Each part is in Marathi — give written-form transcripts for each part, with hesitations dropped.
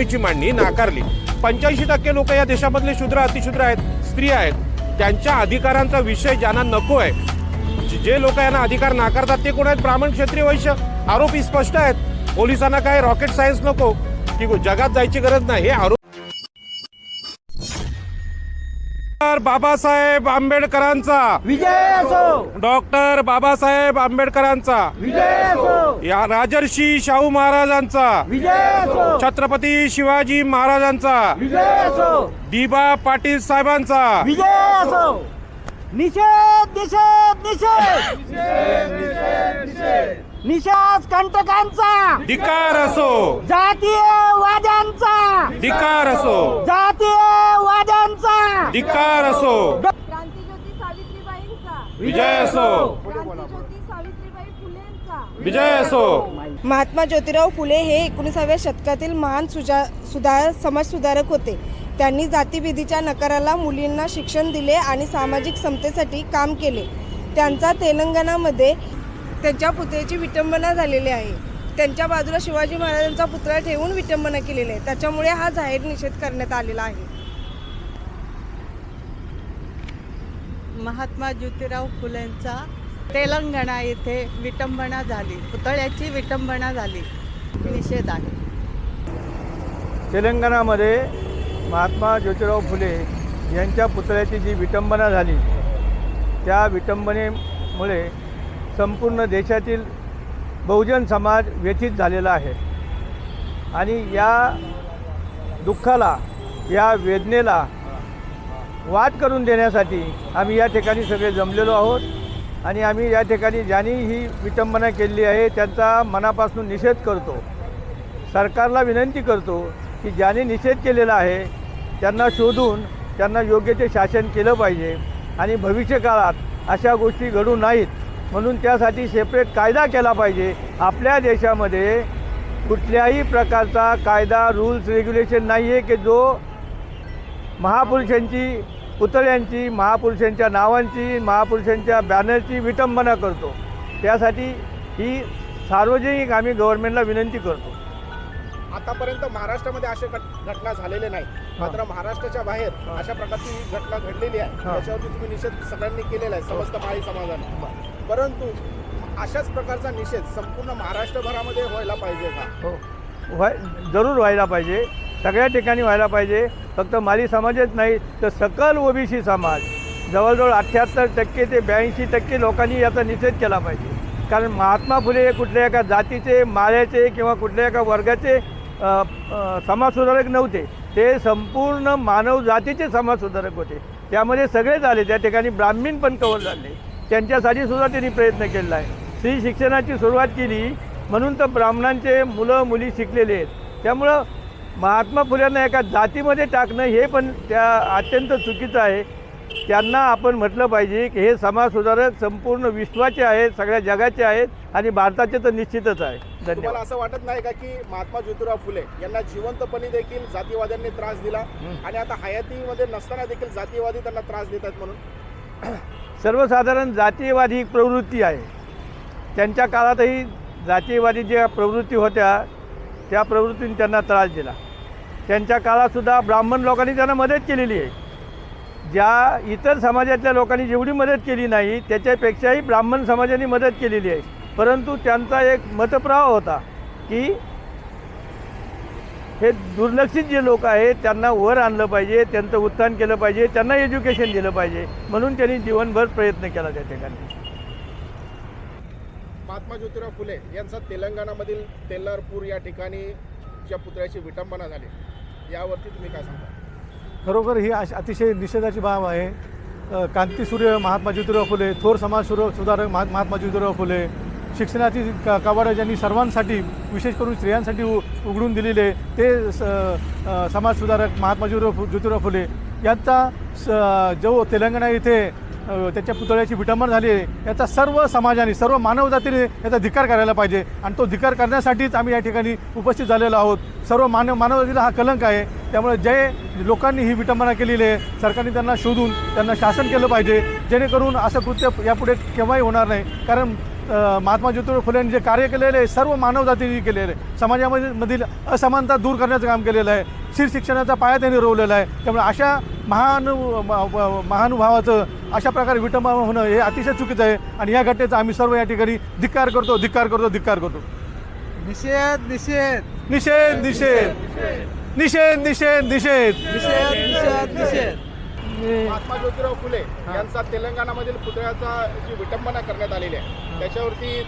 मागणीची मांडणी नाकारली। 85% लोक या देशामधले शूद्र अतिशूद्र आहेत, स्त्रिया आहेत, त्यांच्या अधिकारांचा विषय ज्यांना नको आहे, जे लोक यांना अधिकार नाकारतात ते कोण आहेत? ब्राह्मण, क्षत्रिय, वैश्य। आरोपी स्पष्ट आहेत। पोलिसांना काय रॉकेट सायन्स नको की जगात जायची गरज नाही, हे आरोप। बाबासाहेब आंबेडकरांचा विजय असो, डॉक्टर बाबासाहेब आंबेडकरांचा विजय असो, या राजर्षी शाहू महाराजांचा विजय असो, छत्रपती शिवाजी महाराजांचा विजय असो, दिबा पाटील साहेबांचा विजय असो। निषेध निषेध निषेध निषेध कंटकांचा धिक्कार असो, जातीयवाद्यांचा धिक्कार असो, जातीयवाद्यांचा धिक्कार असो, क्रांतीज्योती सावित्रीबाईंचा विजय असो, क्रांतीज्योती सावित्रीबाई फुलेंचा विजय असो। महात्मा ज्योतिराव फुले हे 19व्या शतकातील महान समाजसुधारक होते। त्यांनी जातीभेदीच्या नकाराला मुलींना शिक्षण दिले आणि सामाजिक समतेसाठी काम केले। त्यांचा तेलंगणामध्ये त्यांच्या पुतळ्याची विटंबना झालेली आहे। त्यांच्या बाजूला शिवाजी महाराजांचा पुतळा ठेवून विटंबना केलेली आहे। त्याच्यामुळे हा जाहीर निषेध करण्यात आलेला आहे। महात्मा ज्योतिराव फुलेंचा तेलंगणा येथे विटंबना झाली, पुतळ्याची विटंबना झाली, निषेध आहे। तेलंगणामध्ये महात्मा ज्योतिराव फुले यांच्या पुतळ्याची जी विटंबना झाली, त्या विटंबनेमुळे संपूर्ण देशातील बहुजन समाज व्यथित झालेला आहे आणि या दुःखाला, या वेदनेला वाट करून देण्यासाठी आम्ही या ठिकाणी सगळे जमलेलो आहोत आणि आम्ही या ठिकाणी ज्यांनी ही विटंबना केलेली आहे त्यांचा मनापासून निषेध करतो। सरकारला विनंती करतो की ज्यांनी निषेध केलेला आहे त्यांना शोधून त्यांना योग्य ते शासन केलं पाहिजे आणि भविष्यकाळात अशा गोष्टी घडू नाहीत म्हणून त्यासाठी सेपरेट कायदा केला पाहिजे। आपल्या देशामध्ये कुठल्याही प्रकारचा कायदा, रूल्स, रेग्युलेशन नाही आहे की जो महापुरुषांची पुतळ्यांची, महापुरुषांच्या नावांची, महापुरुषांच्या बॅनरची विटंबना करतो। त्यासाठी ही सार्वजनिक आम्ही गव्हर्नमेंटला विनंती करतो। आतापर्यंत महाराष्ट्रामध्ये अशा घटना झालेल्या नाही, मात्र महाराष्ट्राच्या बाहेर अशा प्रकारची ही घटना घडलेली आहे। त्याच्यावरती तुम्ही निषेध सगळ्यांनी केलेला आहे, समस्त माळी समाजाने। परंतु अशाच प्रकारचा निषेध संपूर्ण महाराष्ट्रभरामध्ये व्हायला पाहिजे का? हो, जरूर व्हायला पाहिजे, सगळ्या ठिकाणी व्हायला पाहिजे। फक्त माळी समाजच नाही तर सकल ओबीसी समाज, जवळजवळ 78% ते 82% लोकांनी याचा निषेध केला पाहिजे। कारण महात्मा फुले हे कुठल्या एका जातीचे, माळ्याचे किंवा कुठल्या एका वर्गाचे समाजसुधारक नव्हते, ते संपूर्ण मानव जातीचे समाजसुधारक होते। त्यामध्ये सगळेच आले, त्या ठिकाणी ब्राह्मण पण कव्हर झाले, त्यांच्यासाठी सुद्धा त्यांनी प्रयत्न केला आहे। स्त्री शिक्षणाची सुरुवात केली म्हणून तर ब्राह्मणांचे मुलं मुली शिकलेले आहेत। त्यामुळं महात्मा फुल्यांना एका जातीमध्ये टाकणं हे पण त्या अत्यंत चुकीचं आहे। त्यांना आपण म्हटलं पाहिजे की हे समाजसुधारक संपूर्ण विश्वाचे आहेत, सगळ्या जगाचे आहेत आणि भारताचे तर निश्चितच आहे। तुम्हाला धन्यवाद। असं वाटत नाही का की महात्मा ज्योतिराव फुले यांना जिवंतपणी देखील जातीवाद्यांनी त्रास दिला आणि आता हयातीमध्ये नसताना देखील जातीवादी त्यांना त्रास देत आहेत? म्हणून सर्वसाधारण जातीयवादी ही प्रवृत्ती आहे। त्यांच्या काळातही जातीयवादी ज्या प्रवृत्ती होत्या त्या प्रवृत्तीने त्यांना त्रास दिला। त्यांच्या काळातसुद्धा ब्राह्मण लोकांनी त्यांना मदत केलेली आहे। ज्या इतर समाजातल्या लोकांनी जेवढी मदत केली नाही त्याच्यापेक्षाही ब्राह्मण समाजाने मदत केलेली आहे। परंतु त्यांचा एक मतप्रवाह होता की हे दुर्लक्षित जे लोक आहेत त्यांना वर आणलं पाहिजे, त्यांचं उत्थान केलं पाहिजे, त्यांना एज्युकेशन दिलं पाहिजे, म्हणून त्यांनी जीवनभर प्रयत्न केला त्या ठिकाणी। महात्मा ज्योतिराव फुले यांचा तेलंगणामधील तेल्लारपूर या ठिकाणी ज्या पुतळ्याची विटंबना झाली, यावरती तुम्ही काय सांगता? खरोखर ही अतिशय निषेधाची बाब आहे। क्रांतीसूर्य महात्मा ज्योतिराव फुले, थोर समाज सुधारक महात्मा ज्योतिराव फुले, शिक्षणाची कवाडं ज्यांनी सर्वांसाठी, विशेष करून स्त्रियांसाठी उघडून दिलेले ते समाजसुधारक महात्मा ज्योतिराव फुले यांचा जो तेलंगणा येथे त्याच्या पुतळ्याची विटंबना झाली आहे, याचा सर्व समाजाने, सर्व मानवजातीने याचा धिक्कार करायला पाहिजे आणि तो धिक्कार करण्यासाठीच आम्ही या ठिकाणी उपस्थित झालेलो आहोत। सर्व मानवजातीला हा कलंक आहे। त्यामुळे जे लोकांनी ही विटंबना केलेली आहे, सरकारने त्यांना शोधून त्यांना शासन केलं पाहिजे, जेणेकरून असं कृत्य यापुढे केव्हाही होणार नाही। कारण महात्मा ज्योतिराव फुलेंनी जे कार्य केलेलं आहे सर्व मानवजातीने केलेलं आहे. समाजामध्ये मधील असमानता दूर करण्याचं काम केलेलं आहे. स्त्री शिक्षणाचा पाया त्यांनी रोवलेला आहे. त्यामुळे अशा महानुभावाचं अशा प्रकारे विटंबना होणं हे अतिशय चुकीचं आहे आणि या घटनेचा आम्ही सर्व या ठिकाणी धिक्कार करतो. निषेध निषेध निषेध निषेध निषेध निषेध निषेध निषेध निषेध महात्मा ज्योतिराव फुले यांचा तेलंगणामधील पुतळ्याचा जी विटंबना करण्यात आलेली आहे त्याच्यावरती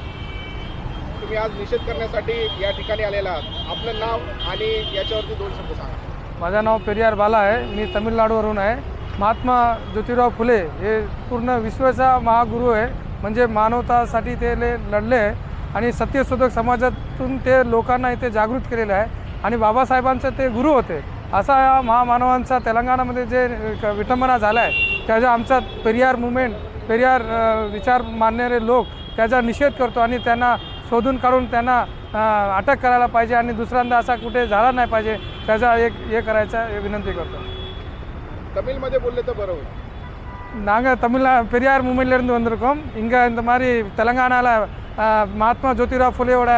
तुम्ही आज निषेध करण्यासाठी या ठिकाणी आलेला आहात. आपलं नाव आणि याच्यावरती 2 शब्द सांगा. माझं नाव पेरियार बाला आहे. मी तमिळनाडूवरून आहे. महात्मा ज्योतिराव फुले हे पूर्ण विश्वाचा महागुरू आहे. म्हणजे मानवतासाठी ते लढले आहे आणि सत्यशोधक समाजातून ते लोकांना इथे जागृत केलेलं आहे आणि बाबासाहेबांचे ते गुरु होते. असा या महामानवांचा तेलंगणामध्ये जे विटंबना झाला आहे त्याचा आमचा पेरियार मुवमेंट, पेरियार विचार मानणारे लोक त्याचा निषेध करतो आणि त्यांना शोधून काढून त्यांना अटक करायला पाहिजे आणि दुसऱ्यांदा असा कुठे झाला नाही पाहिजे त्याचा एक हे करायचा विनंती करतो. तमिळमध्ये बोलले तर बरं होईल. நாங்கள் பெரியார் மூமெண்ட்லேருந்து வந்திருக்கோம். இங்கே இந்த மாதிரி தெலங்கானாவில் மகாத்மா ஜோதிராவ் ஃபுலேயோட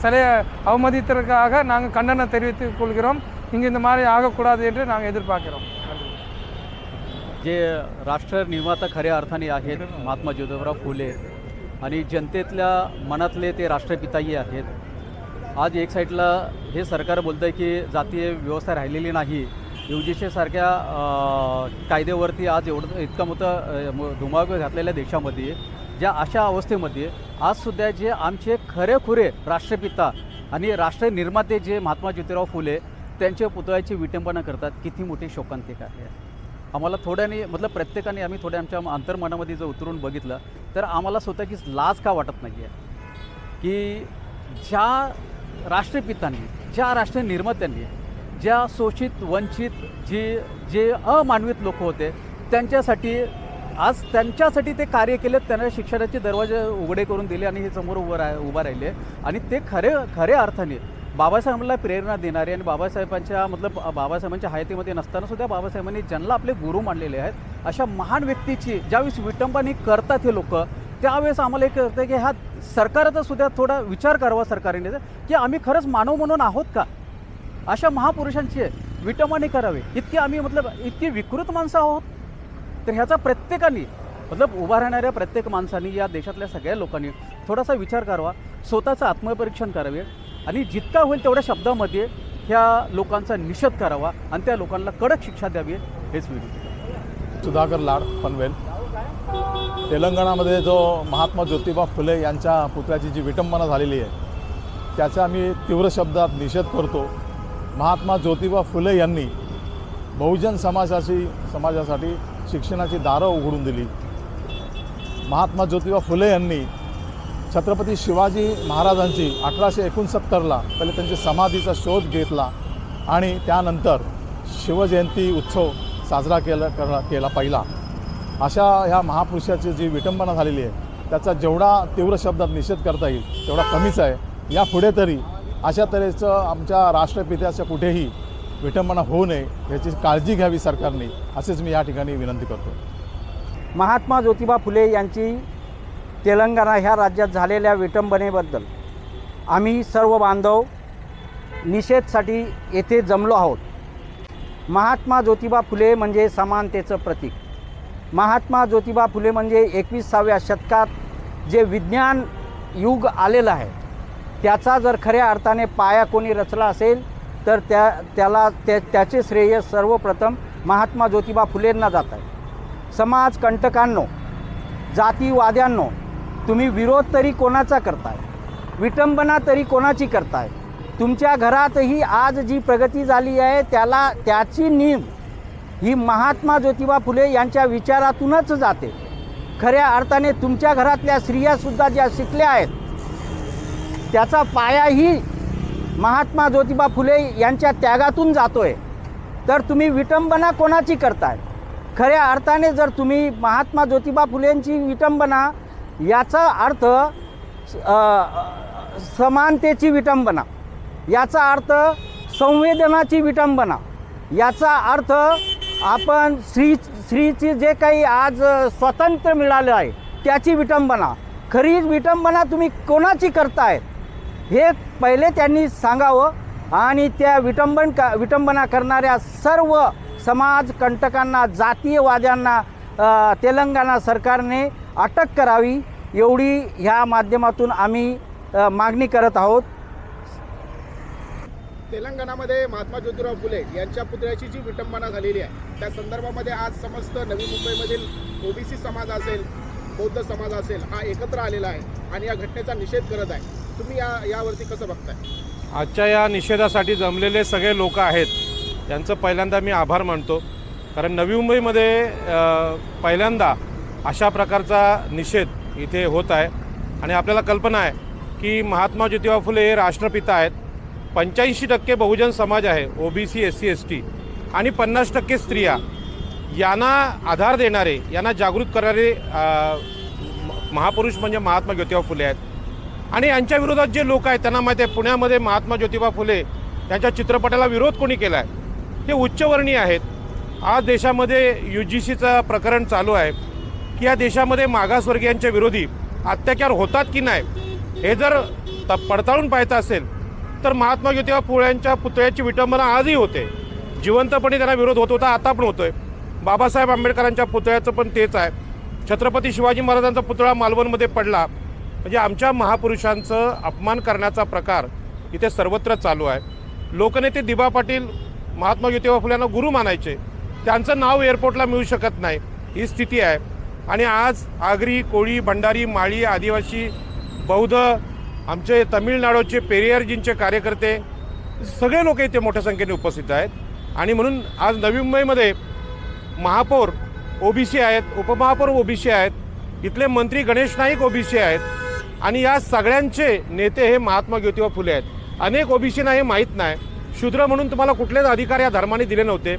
சிலையை அவமதித்ததற்காக நாங்கள் கண்டனம் தெரிவித்துக் கொள்கிறோம். இங்கே இந்த மாதிரி ஆகக்கூடாது என்று நாங்கள் எதிர்பார்க்கிறோம். जे राष्ट्र निर्माता खऱ्या अर्थाने आहेत महात्मा ज्योतिराव फुले आणि जनतेतल्या मनातले ते राष्ट्रपिताही आहेत. आज एक साईडला हे सरकार बोलतं आहे की जातीय व्यवस्था राहिलेली नाही. UGC सारख्या कायद्यावरती आज इतका मोठा धुमाकूळ घातलेल्या देशामध्ये ज्या अशा अवस्थेमध्ये आजसुद्धा जे आमचे खरेखुरे राष्ट्रपिता आणि राष्ट्र निर्माते जे महात्मा ज्योतिराव फुले त्यांच्या पुतळ्याची विटंबना करतात, किती मोठी शोकांतिका आहे. आम्हाला थोड्याने प्रत्येकाने आम्ही थोड्या आमच्या अंतर्मनामध्ये जर उतरून बघितलं तर आम्हाला स्वतःचीच लाज का वाटत नाही आहे की ज्या राष्ट्रपितांनी, ज्या राष्ट्र निर्मात्यांनी, ज्या शोषित वंचित जे अमानवित लोक होते त्यांच्यासाठी आज त्यांच्यासाठी ते कार्य केले. त्यांना शिक्षणाचे दरवाजे उघडे करून दिले आणि हे समोर उभा राहिले आणि ते खऱ्या अर्थाने बाबासाहेबांना प्रेरणा देणारे आणि बाबासाहेबांच्या हयातीमध्ये नसताना सुद्धा बाबासाहेबांनी ज्यांना आपले गुरु मानलेले आहेत अशा महान व्यक्तीची ज्यावेळेस विटंबना करतात हे लोक त्यावेळेस आम्हाला एक कळतं की ह्या सरकारचा सुद्धा थोडा विचार करावा सरकारने की आम्ही खरंच मानव म्हणून आहोत का. अशा महापुरुषांची विटंबना करावी इतकी आम्ही इतकी विकृत माणसं आहोत. तर ह्याचा प्रत्येकाने उभा राहणाऱ्या प्रत्येक माणसांनी या देशातल्या सगळ्या लोकांनी थोडासा विचार करावा, स्वतःचं आत्मपरीक्षण करावे आणि जितका होईल तेवढ्या शब्दामध्ये ह्या लोकांचा निषेध करावा आणि त्या लोकांना कडक शिक्षा द्यावी हेच विनंती. सुधाकर लाड पनवेल. तेलंगणामध्ये जो महात्मा ज्योतिबा फुले यांच्या पुतळ्याची जी विटंबना झालेली आहे त्याचा आम्ही तीव्र शब्दात निषेध करतो. महात्मा ज्योतिबा फुले यांनी बहुजन समाजासाठी शिक्षणाची दारं उघडून दिली. महात्मा ज्योतिबा फुले यांनी छत्रपती शिवाजी महाराजांची 1869ला पहिले त्यांची समाधीचा शोध घेतला आणि त्यानंतर शिवजयंती उत्सव साजरा केला पहिला. अशा ह्या महापुरुषाची जी विटंबना झालेली आहे त्याचा जेवढा तीव्र शब्दात निषेध करता येईल तेवढा कमीच आहे. यापुढे तरी अशा तऱ्हेचं आमच्या राष्ट्रपित्याच्या कुठेही विटंबना होऊ नये याची काळजी घ्यावी सरकारने, असेच मी या ठिकाणी विनंती करतो. महात्मा ज्योतिबा फुले यांची तेलंगणा ह्या राज्यात झालेल्या विटंबनेबद्दल आम्ही सर्व बांधव निषेधासाठी येथे जमलो आहोत. महात्मा ज्योतिबा फुले म्हणजे समानतेचं प्रतीक. महात्मा ज्योतिबा फुले म्हणजे 21व्या शतकात जे विज्ञान युग आलेलं आहे त्याचा जर खऱ्या अर्थाने पाया कोणी रचला असेल तर त्याचे श्रेय सर्वप्रथम महात्मा ज्योतिबा फुलेंना जात आहे. समाजकंटकांनो, जातीवाद्यांनो, तुम्ही विरोध तरी कोणाचा करताय, विटंबना तरी कोणाची करताय. तुमच्या घरातही आज जी प्रगती झाली आहे त्याची नीव ही महात्मा ज्योतिबा फुले यांच्या विचारातूनच जाते. खऱ्या अर्थाने तुमच्या घरातल्या स्त्रियासुद्धा ज्या शिकल्या आहेत त्याचा पायाही महात्मा ज्योतिबा फुले यांच्या त्यागातून जातोय. तर तुम्ही विटंबना कोणाची करताय. खऱ्या अर्थाने जर तुम्ही महात्मा ज्योतिबा फुलेंची विटंबना याचा अर्थ समानतेची विटंबना, याचा अर्थ संवेदनाची विटंबना, याचा अर्थ आपण स्त्रीची जे काही आज स्वातंत्र्य मिळालं आहे त्याची विटंबना, खरी विटंबना तुम्ही कोणाची करताय हे पहिले त्यांनी सांगावं आणि त्या विटंबना करणाऱ्या सर्व समाजकंटकांना, जातीयवाद्यांना तेलंगणा सरकारने अटक करावी एवढी ह्या माध्यमातून आम्ही मागणी करत आहोत. तेलंगणामध्ये महात्मा ज्योतिराव फुले यांच्या पुतळ्याची जी विटंबना झालेली आहे त्या संदर्भामध्ये आज समस्त नवी मुंबईमधील ओबीसी समाज असेल, बौद्ध समाज असेल, हा एकत्र आलेला आहे आणि या घटनेचा निषेध करत आहे. तुम्ही यावरती कसं बघताय? आजच्या या निषेधासाठी जमलेले सगळे लोक आहेत यांचं पहिल्यांदा मी आभार मानतो, कारण नवी मुंबईमध्ये पहिल्यांदा अशा प्रकारचा निषेध इथे होत आहे. आणि आपल्याला कल्पना आहे की महात्मा ज्योतिबा फुले हे राष्ट्रपिता आहेत. 85% बहुजन समाज आहे, ओबीसी, SC, ST आणि 50% स्त्रिया. यांना आधार देणारे, यांना जागृत करणारे महापुरुष म्हणजे महात्मा ज्योतिबा फुले आहेत. आणि यांच्या विरोधात जे लोक आहेत त्यांना माहिती आहे पुण्यामध्ये महात्मा ज्योतिबा फुले यांच्या चित्रपटाला विरोध कोणी केला आहे, हे उच्चवर्णीय आहेत. आज देशामध्ये UGCचं प्रकरण चालू आहे की या देशामध्ये मागासवर्गीयांच्या विरोधी अत्याचार होतात की नाही हे जर पडताळून पाहायचं असेल तर महात्मा ज्योतिबा फुल्यांच्या पुतळ्याची विटंबना आजही होते. जिवंतपणे त्यांना विरोध होत होता, आता पण होतोय. बाबासाहेब आंबेडकरांच्या पुतळ्याचं पण तेच आहे. छत्रपती शिवाजी महाराजांचा पुतळा मालवणमध्ये पडला. म्हणजे आमच्या महापुरुषांचं अपमान करण्याचा प्रकार इथे सर्वत्र चालू आहे. लोकनेते दिबा पाटील महात्मा ज्योतिबा फुल्यांना गुरु मानायचे, त्यांचं नाव एअरपोर्टला मिळू शकत नाही, ही स्थिती आहे. आणि आज आगरी, कोळी, भंडारी, माळी, आदिवासी, बौद्ध, आमचे तमिळनाडूचे पेरियारजींचे कार्यकर्ते सगळे लोक इथे मोठ्या संख्येने उपस्थित आहेत. आणि म्हणून आज नवी मुंबईमध्ये महापौर OBC आहेत, उपमहापौर OBC आहेत, इथले मंत्री गणेश नाईक OBC आहेत आणि या सगळ्यांचे नेते हे महात्मा ज्योतिबा फुले आहेत. अनेक OBCना हे माहीत नाही. शूद्र म्हणून तुम्हाला कुठलेच अधिकार या धर्माने दिले नव्हते,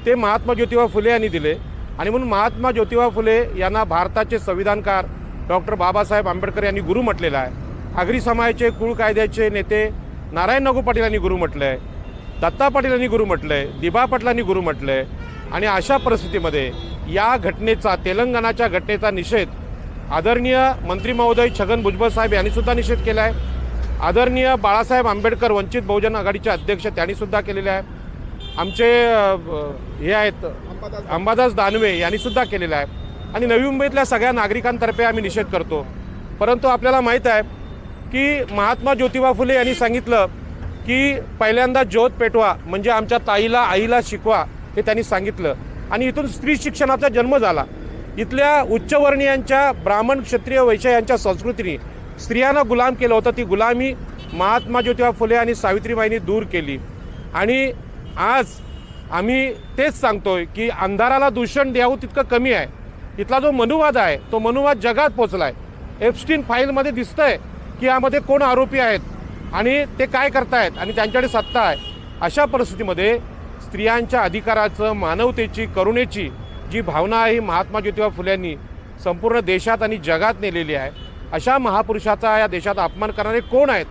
ते महात्मा ज्योतिबा फुले यांनी दिले. आणि म्हणून महात्मा ज्योतिबा फुले यांना भारताचे संविधानकार डॉक्टर बाबासाहेब आंबेडकर यांनी गुरु म्हटलेलं आहे. आगरी समाजाचे कुळ कायद्याचे नेते नारायण नागू पाटील यांनी गुरु म्हटलं आहे, दत्ता पाटील यांनी गुरु म्हटलं आहे, दिबा पाटलांनी गुरु म्हटलं आहे. आणि अशा परिस्थितीमध्ये या घटनेचा, तेलंगणाच्या घटनेचा निषेध आदरणीय मंत्री महोदय छगन भुजबळ साहेब यांनीसुद्धा निषेध केला आहे. आदरणीय बाळासाहेब आंबेडकर वंचित बहुजन आघाडीचे अध्यक्ष त्यांनीसुद्धा केलेले आहे. आमचे हे आहेत अंबादास दानवे यांनीसुद्धा केलेलं आहे. आणि नवी मुंबईतल्या सगळ्या नागरिकांतर्फे आम्ही निषेध करतो. परंतु आपल्याला माहीत आहे की महात्मा ज्योतिबा फुले यांनी सांगितलं की पहिल्यांदा ज्योत पेटवा, म्हणजे आमच्या ताईला, आईला शिकवा, हे त्यांनी सांगितलं. आणि इथून स्त्री शिक्षणाचा जन्म झाला. इथल्या उच्चवर्णीयांच्या, ब्राह्मण, क्षत्रिय, वैश्य यांच्या संस्कृतीने स्त्रियांना गुलाम केलं होतं. ती गुलामी महात्मा ज्योतिबा फुले आणि सावित्रीबाईंनी दूर केली. आणि आज आम्ही तेच सांगतोय की अंधाराला दूषण द्यावं तितकं कमी आहे. इथला जो मनुवाद आहे तो मनुवाद जगात पोचला आहे. एप्स्टीन फाईलमध्ये दिसतंय की यामध्ये कोण आरोपी आहेत आणि ते काय करतायत आणि त्यांच्याकडे सत्ता आहे. अशा परिस्थितीमध्ये स्त्रियांच्या अधिकाराचं, मानवतेची, करुणेची जी भावना आहे ही महात्मा ज्योतिबा फुल्यांनी संपूर्ण देशात आणि जगात नेलेली आहे. अशा महापुरुषाचा या देशात अपमान करणारे कोण आहेत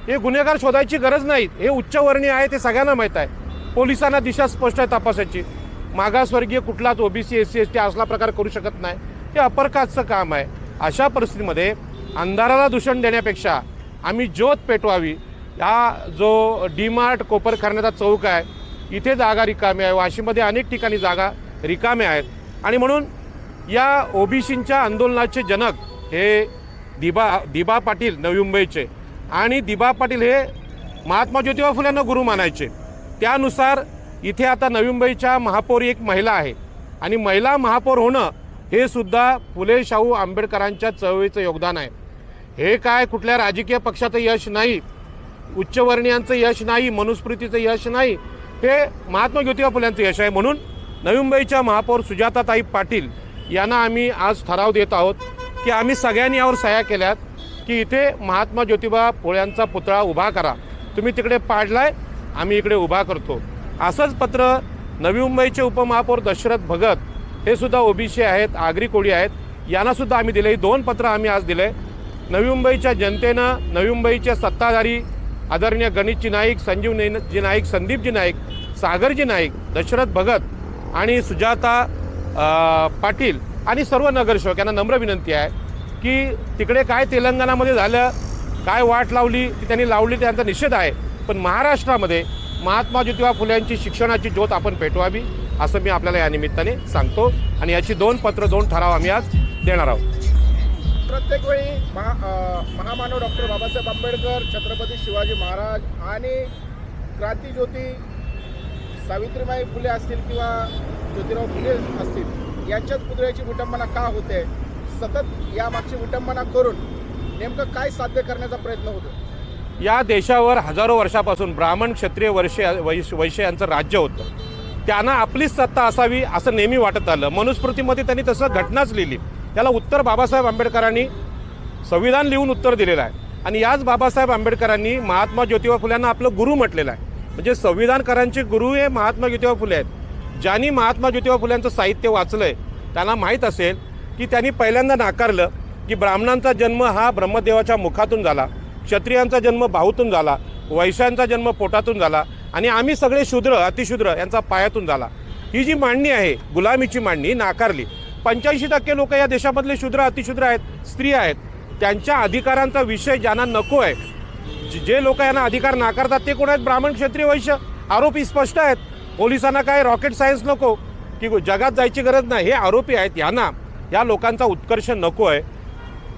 हे गुन्हेगार शोधायची गरज नाही. हे उच्चवर्णीय आहे, ते सगळ्यांना माहीत आहे. पोलिसांना दिशा स्पष्ट आहे तपासाची. मागासवर्गीय कुठलाच OBC, SC, ST असला प्रकार करू शकत नाही. हे अपरकाजचं काम आहे. अशा परिस्थितीमध्ये अंधाराला दूषण देण्यापेक्षा आम्ही ज्योत पेटवावी. हा जो DMart कोपरखैरण्याचा चौक आहे, इथे जागा रिकामी आहे. वाशीमध्ये अनेक ठिकाणी जागा रिकाम्या आहेत. आणि म्हणून या OBCंच्या आंदोलनाचे जनक हे दिबा पाटील नवी मुंबईचे. आणि दिबा पाटील हे महात्मा ज्योतिबा फुल्यांना गुरु मानायचे. त्यानुसार इथे आता नवी मुंबईच्या महापौर एक महिला आहे. आणि महिला महापौर होणं हे सुद्धा फुले शाहू आंबेडकरांच्या चळवळीचं योगदान आहे. हे काय कुठल्या राजकीय पक्षाचं यश नाही, उच्चवर्णीयांचं यश नाही, मनुस्मृतीचं यश नाही, हे महात्मा ज्योतिबा फुल्यांचं यश आहे. म्हणून नवी मुंबईच्या महापौर सुजाताताई पाटील यांना आम्ही आज ठराव देत आहोत की आम्ही सगळ्यांनी यावर सह्या केल्यात की इथे महात्मा ज्योतिबा फुल्यांचा पुतळा उभा करा. तुम्ही तिकडे पाडलाय, आम्ही इकडे उभा करतो. असंच पत्र नवी मुंबईचे उपमहापौर दशरथ भगत हे सुद्धा OBC आहेत, आगरी कोळी आहेत, यांनासुद्धा आम्ही दिले. 2 पत्र आम्ही आज दिले. नवी मुंबईच्या जनतेनं, नवी मुंबईचे सत्ताधारी आदरणीय गणेशजी नाईक, संजीवजी नाईक, संदीपजी नाईक, सागरजी नाईक, दशरथ भगत आणि सुजाता पाटील आणि सर्व नगरसेवक यांना नम्र विनंती आहे की तिकडे काय तेलंगणामध्ये झालं, काय वाट लावली ती त्यांनी लावली, त्यांचा निषेध आहे. पण महाराष्ट्रामध्ये महात्मा ज्योतिबा फुले यांची शिक्षणाची ज्योत आपण पेटवावी असं मी आपल्याला या निमित्ताने सांगतो. आणि याची 2 पत्र 2 ठराव आम्ही आज देणार आहोत. प्रत्येक वेळी महामानव डॉक्टर बाबासाहेब आंबेडकर, छत्रपती शिवाजी महाराज आणि क्रांतीज्योती सावित्रीबाई फुले असतील किंवा ज्योतिराव फुले असतील यांच्याच पुतळ्याची विटंबना का होते? सतत यामागची विटंबना करून नेमकं काय साध्य करण्याचा प्रयत्न होतो? या देशावर हजारो वर्षापासून ब्राह्मण, क्षत्रिय, वैश्य यांचं राज्य होतं. त्यांना आपलीच सत्ता असावी असं नेहमी वाटत आलं. मनुस्मृतीमध्ये त्यांनी तसं घटनाच लिहिली. त्याला उत्तर बाबासाहेब आंबेडकरांनी संविधान लिहून उत्तर दिलेलं आहे. आणि याच बाबासाहेब आंबेडकरांनी महात्मा ज्योतिबा फुल्यांना आपलं गुरु म्हटलेलं आहे. म्हणजे संविधानकारांचे गुरु हे महात्मा ज्योतिबा फुले आहेत. ज्यांनी महात्मा ज्योतिबा फुल्यांचं साहित्य वाचलं आहे त्यांना माहीत असेल की त्यांनी पहिल्यांदा नाकारलं की ब्राह्मणांचा जन्म हा ब्रह्मदेवाच्या मुखातून झाला, क्षत्रियांचा जन्म बाहूतून झाला, वैश्यांचा जन्म पोटातून झाला आणि आम्ही सगळे शूद्र, अतिशूद्र यांचा पायातून झाला. ही जी मांडणी आहे, गुलामीची मांडणी नाकारली. 85% लोक या देशामधले शूद्र, अतिशूद्र आहेत, स्त्री आहेत. त्यांच्या अधिकारांचा विषय ज्यांना नको आहे, जे लोक यांना अधिकार नाकारतात ते कोण आहेत? ब्राह्मण, क्षत्रिय, वैश्य. आरोपी स्पष्ट आहेत. पोलिसांना काय रॉकेट सायन्स नको की जगात जायची गरज नाही. हे आरोपी आहेत. यांना या लोकांचा उत्कर्ष नको आहे.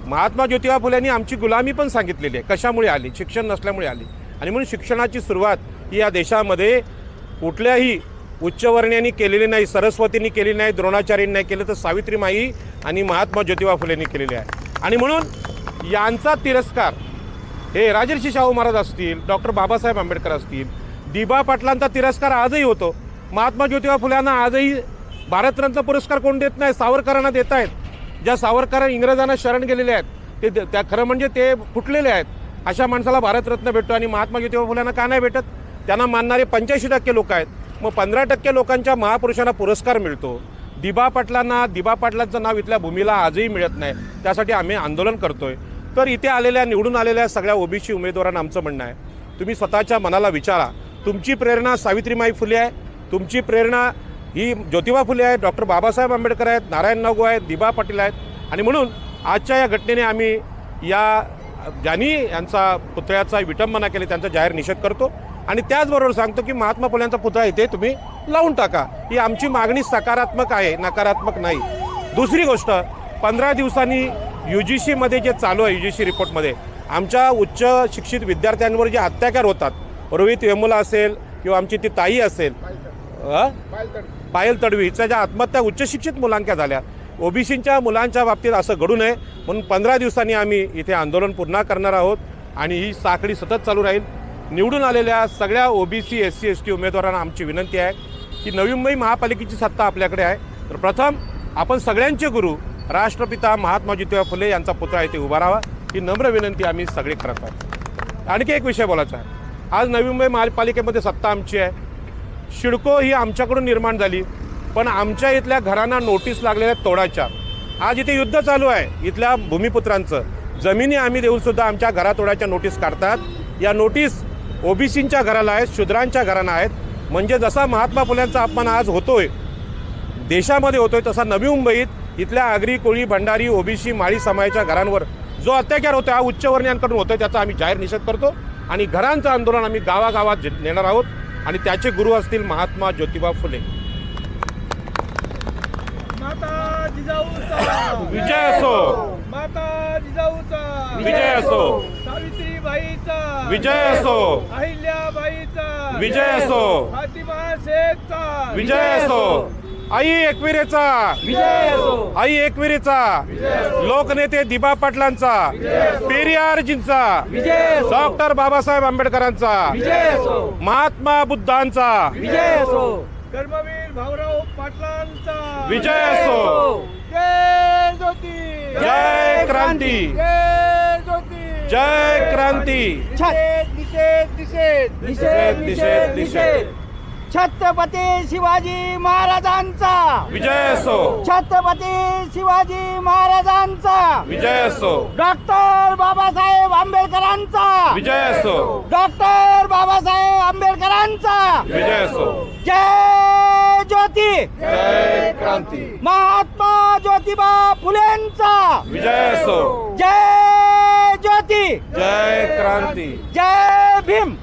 महात्मा ज्योतिबा फुल्यांनी आमची गुलामी पण सांगितलेली आहे. कशामुळे आली? शिक्षण नसल्यामुळे आली. आणि म्हणून शिक्षणाची सुरुवात ही या देशामध्ये कुठल्याही उच्चवर्णीयांनी केलेली नाही, सरस्वतींनी केली नाही, द्रोणाचार्यांनी नाही केलं, तर सावित्रीमाई आणि महात्मा ज्योतिबा फुलेंनी केलेली आहे. आणि म्हणून यांचा तिरस्कार हे राजर्षी शाहू महाराज असतील, डॉक्टर बाबासाहेब आंबेडकर असतील, दिबा पाटलांचा तिरस्कार आजही होतो. महात्मा ज्योतिबा फुल्यांना आजही भारतरत्न पुरस्कार कोण देत नाही? सावरकरांना देत आहेत. ज्या सावरकर इंग्रजांना शरण गेलेले आहेत ते त्या खरं म्हणजे ते फुटलेले आहेत. अशा माणसाला भारतरत्न भेटतो आणि महात्मा ज्योतिबा फुल्यांना का नाही भेटत? त्यांना मानणारे 85% लोक आहेत. मग 15% लोकांच्या महापुरुषांना पुरस्कार मिळतो. दिबा पाटलांचं नाव इथल्या भूमीला आजही मिळत नाही. त्यासाठी आम्ही आंदोलन करतोय. तर इथे आलेल्या, निवडून आलेल्या सगळ्या ओबीसी उमेदवारांना आमचं म्हणणं आहे, तुम्ही स्वतःच्या मनाला विचारा. तुमची प्रेरणा सावित्रीमाई फुले आहे, तुमची प्रेरणा ही ज्योतिबा फुले आहेत, डॉक्टर बाबासाहेब आंबेडकर आहेत, नारायण नागू आहेत, दिबा पाटील आहेत. आणि म्हणून आजच्या या घटनेने आम्ही या ज्यांनी यांचा पुतळ्याचा विटंबना केली त्यांचा जाहीर निषेध करतो. आणि त्याचबरोबर सांगतो की महात्मा फुल्यांचा पुतळा इथे तुम्ही लावून टाका. ही आमची मागणी सकारात्मक आहे, नकारात्मक नाही. दुसरी गोष्ट, 15 दिवसांनी UGCमध्ये जे चालू आहे, UGC रिपोर्टमध्ये आमच्या उच्च शिक्षित विद्यार्थ्यांवर जे अत्याचार होतात, रोहित वेमुला असेल किंवा आमची ती ताई असेल, पायल तडवी, हिच्या ज्या आत्महत्या उच्च शिक्षित मुलांच्या झाल्या, ओबीसींच्या मुलांच्या बाबतीत असं घडू नये म्हणून 15 दिवसांनी आम्ही इथे आंदोलन पुन्हा करणार आहोत. आणि ही साखळी सतत चालू राहील. निवडून आलेल्या सगळ्या OBC, SC, ST उमेदवारांना आमची विनंती आहे की नवी मुंबई महापालिकेची सत्ता आपल्याकडे आहे. तर प्रथम आपण सगळ्यांचे गुरु राष्ट्रपिता महात्मा ज्योतिबा फुले यांचा पुतळा इथे उभा राहावा ही नम्र विनंती आम्ही सगळे करत आहोत. आणखी एक विषय बोलायचा आहे. आज नवी मुंबई महापालिकेमध्ये सत्ता आमची आहे. शिडको ही आमच्याकडून निर्माण झाली, पण आमच्या इथल्या घरांना नोटीस लागलेल्या तोडाच्या. आज इथे युद्ध चालू आहे इथल्या भूमिपुत्रांचं. जमिनी आम्ही देऊनसुद्धा आमच्या घरा तोडाच्या नोटीस काढतात. या नोटीस ओबीसींच्या घराला आहेत, शूद्रांच्या घरांना आहेत. म्हणजे जसा महात्मा फुल्यांचा अपमान आज होतोय, देशामध्ये होतोय, तसा नवी मुंबईत इथल्या आगरी, कोळी, भंडारी, OBC, माळी समाजाच्या घरांवर जो अत्याचार होतो हा उच्चवर्णीयांकडून होतोय, त्याचा आम्ही जाहीर निषेध करतो. आणि घरांचं आंदोलन आम्ही गावागावात नेणार आहोत. आणि त्याचे गुरु असतील महात्मा ज्योतिबा फुले. माता जिजाऊचा विजय असो, माता जिजाऊचा विजय असो, सावित्रीबाईचा विजय असो, अहिल्याबाईचा विजय असो, फातिमा शेखचा विजय असो, आई एकविरेचा विजय असो, आई एकविरेचा, लोकनेते दिबा पाटलांचा, पेरियारजींचा, डॉक्टर बाबासाहेब आंबेडकरांचा, महात्मा बुद्धांचा विजय असो, कर्मवीर भाऊराव पाटलांचा विजय असो. जय ज्योती, जय क्रांती, जय ज्योती, जय क्रांती. निषेध निषेध निषेध निषेध निषेध. छत्रपती शिवाजी महाराजांचा विजय असो, छत्रपती शिवाजी महाराजांचा विजय असो, डॉक्टर बाबासाहेब आंबेडकरांचा विजय असो, डॉक्टर बाबासाहेब आंबेडकरांचा विजय असो. जय ज्योती, जय क्रांती. महात्मा ज्योतिबा फुलेंचा विजय असो. असो. जय ज्योती, जय क्रांती. जय भीम.